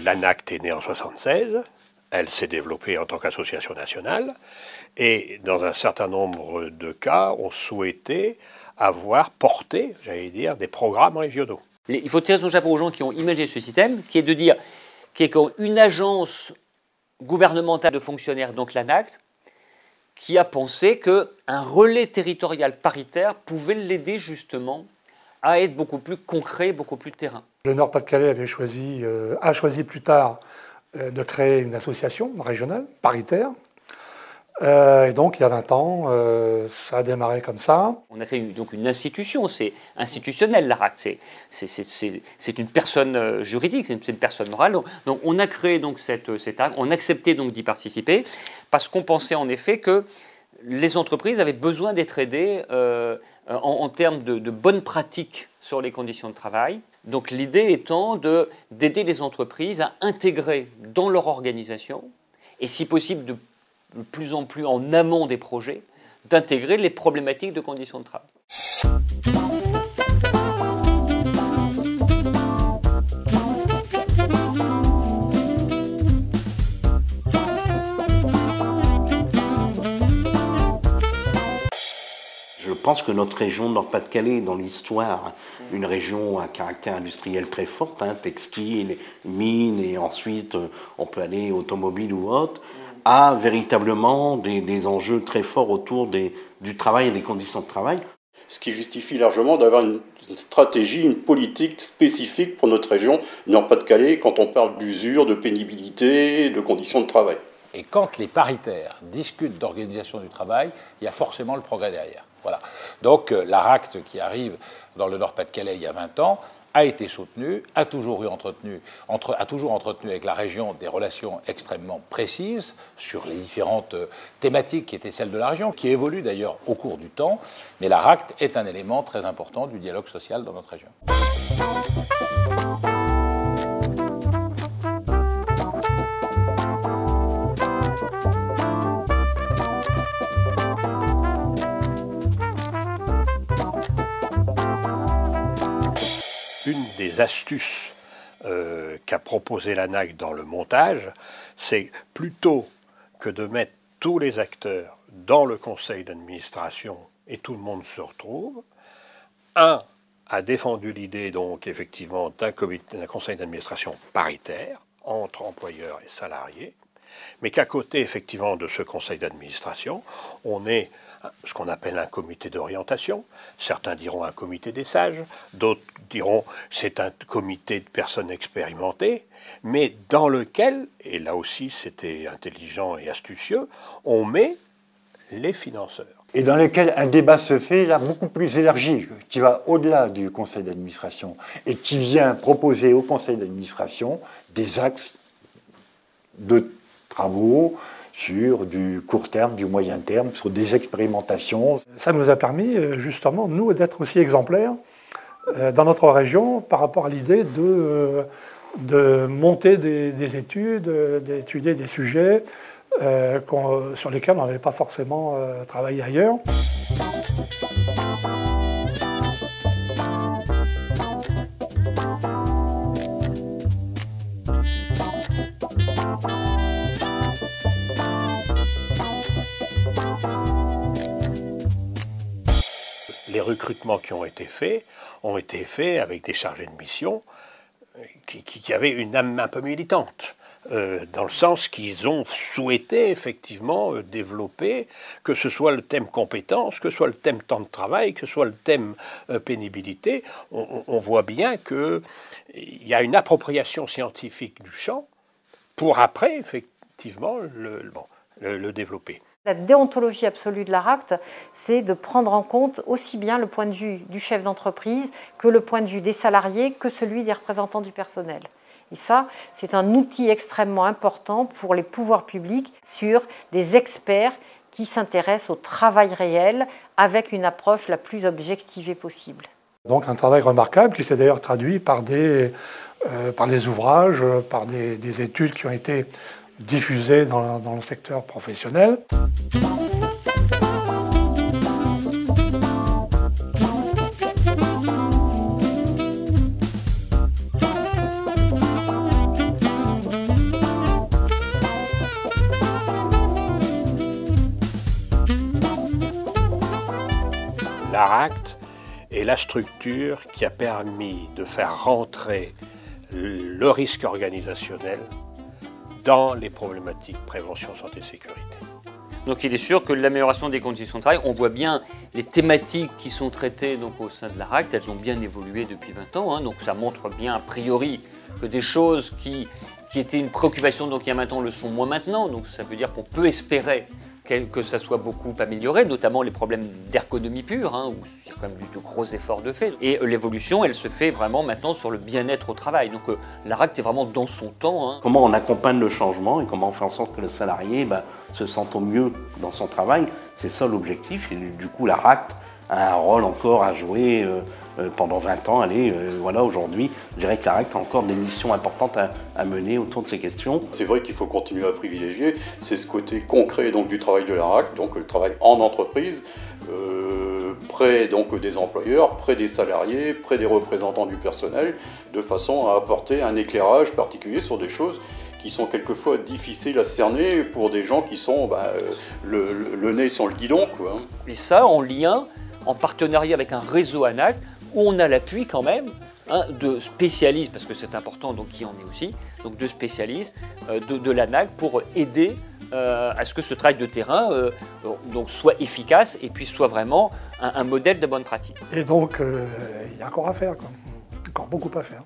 l'ANACT est née en 1976, elle s'est développée en tant qu'association nationale, et dans un certain nombre de cas, on souhaitait avoir porté, j'allais dire, des programmes régionaux. Il faut tirer son chapeau aux gens qui ont imaginé ce système, qui est de dire qu'une agence gouvernementale de fonctionnaires, donc l'ANACT, qui a pensé qu'un relais territorial paritaire pouvait l'aider justement à être beaucoup plus concret, beaucoup plus terrain. Le Nord-Pas-de-Calais a choisi plus tard de créer une association régionale paritaire. Et donc, il y a 20 ans, ça a démarré comme ça. On a créé donc une institution, c'est institutionnel l'ARACT, c'est une personne juridique, c'est une personne morale. Donc on a créé donc on acceptait donc d'y participer parce qu'on pensait en effet que les entreprises avaient besoin d'être aidées en termes de bonnes pratiques sur les conditions de travail. Donc l'idée étant d'aider les entreprises à intégrer dans leur organisation, et si possible de plus en plus en amont des projets, d'intégrer les problématiques de conditions de travail. Je pense que notre région Nord-Pas-de-Calais est dans l'histoire une région à caractère industriel très fort, textile, mine, et ensuite on peut aller automobile ou autre, a véritablement des enjeux très forts autour du travail et des conditions de travail. Ce qui justifie largement d'avoir une stratégie, une politique spécifique pour notre région Nord-Pas-de-Calais quand on parle d'usure, de pénibilité, de conditions de travail. Et quand les paritaires discutent d'organisation du travail, il y a forcément le progrès derrière. Voilà. Donc l'ARACT qui arrive dans le Nord-Pas-de-Calais il y a 20 ans a été soutenu, a toujours entretenu avec la région des relations extrêmement précises sur les différentes thématiques qui étaient celles de la région, qui évoluent d'ailleurs au cours du temps. Mais l'ARACT est un élément très important du dialogue social dans notre région. Une des astuces qu'a proposé l'ANACT dans le montage, c'est plutôt que de mettre tous les acteurs dans le conseil d'administration et tout le monde se retrouve, a défendu l'idée donc effectivement d'un conseil d'administration paritaire entre employeurs et salariés, mais qu'à côté effectivement de ce conseil d'administration, on ait ce qu'on appelle un comité d'orientation. Certains diront un comité des sages, d'autres diront c'est un comité de personnes expérimentées, mais dans lequel, et là aussi c'était intelligent et astucieux, on met les financeurs. Et dans lequel un débat se fait là beaucoup plus élargi, qui va au-delà du conseil d'administration et qui vient proposer au conseil d'administration des axes de travaux sur du court terme, du moyen terme, sur des expérimentations. Ça nous a permis justement, nous, d'être aussi exemplaires dans notre région par rapport à l'idée de monter des études, d'étudier des sujets sur lesquels on n'avait pas forcément travaillé ailleurs. Les recrutements qui ont été faits avec des chargés de mission qui avaient une âme un peu militante, dans le sens qu'ils ont souhaité effectivement développer, que ce soit le thème compétences, que ce soit le thème temps de travail, que ce soit le thème pénibilité. On voit bien qu'il y a une appropriation scientifique du champ pour après, effectivement, le développer. La déontologie absolue de l'ARACT, c'est de prendre en compte aussi bien le point de vue du chef d'entreprise que le point de vue des salariés, que celui des représentants du personnel. Et ça, c'est un outil extrêmement important pour les pouvoirs publics sur des experts qui s'intéressent au travail réel avec une approche la plus objectivée possible. Donc un travail remarquable qui s'est d'ailleurs traduit par des ouvrages, par des études qui ont été diffusées dans le secteur professionnel. structure qui a permis de faire rentrer le risque organisationnel dans les problématiques prévention, santé, sécurité. Donc il est sûr que l'amélioration des conditions de travail, on voit bien les thématiques qui sont traitées donc, au sein de l'ARACT, elles ont bien évolué depuis 20 ans, hein, donc ça montre bien a priori que des choses qui étaient une préoccupation donc il y a 20 ans le sont moins maintenant, donc ça veut dire qu'on peut espérer que ça soit beaucoup amélioré, notamment les problèmes d'ergonomie pure, hein, où il y a quand même de gros efforts de fait. Et l'évolution, elle se fait vraiment maintenant sur le bien-être au travail. Donc l'ARACT est vraiment dans son temps. Hein. Comment on accompagne le changement et comment on fait en sorte que le salarié se sente au mieux dans son travail, c'est ça l'objectif. Et du coup, l'ARACT a un rôle encore à jouer pendant 20 ans. Allez, voilà, aujourd'hui, je dirais que l'ARACT a encore des missions importantes à mener autour de ces questions. C'est vrai qu'il faut continuer à privilégier, c'est ce côté concret donc, du travail de l'ARACT, donc le travail en entreprise, près donc, des employeurs, près des salariés, près des représentants du personnel, de façon à apporter un éclairage particulier sur des choses qui sont quelquefois difficiles à cerner pour des gens qui sont le nez sur le guidon, quoi. Et ça en lien, en partenariat avec un réseau ANAC, où on a l'appui quand même de spécialistes, parce que c'est important, donc qui en est aussi, donc de spécialistes de l'ANAC pour aider à ce que ce travail de terrain donc soit efficace et puis soit vraiment un modèle de bonne pratique. Et donc, il y a encore à faire, quoi. Encore beaucoup à faire.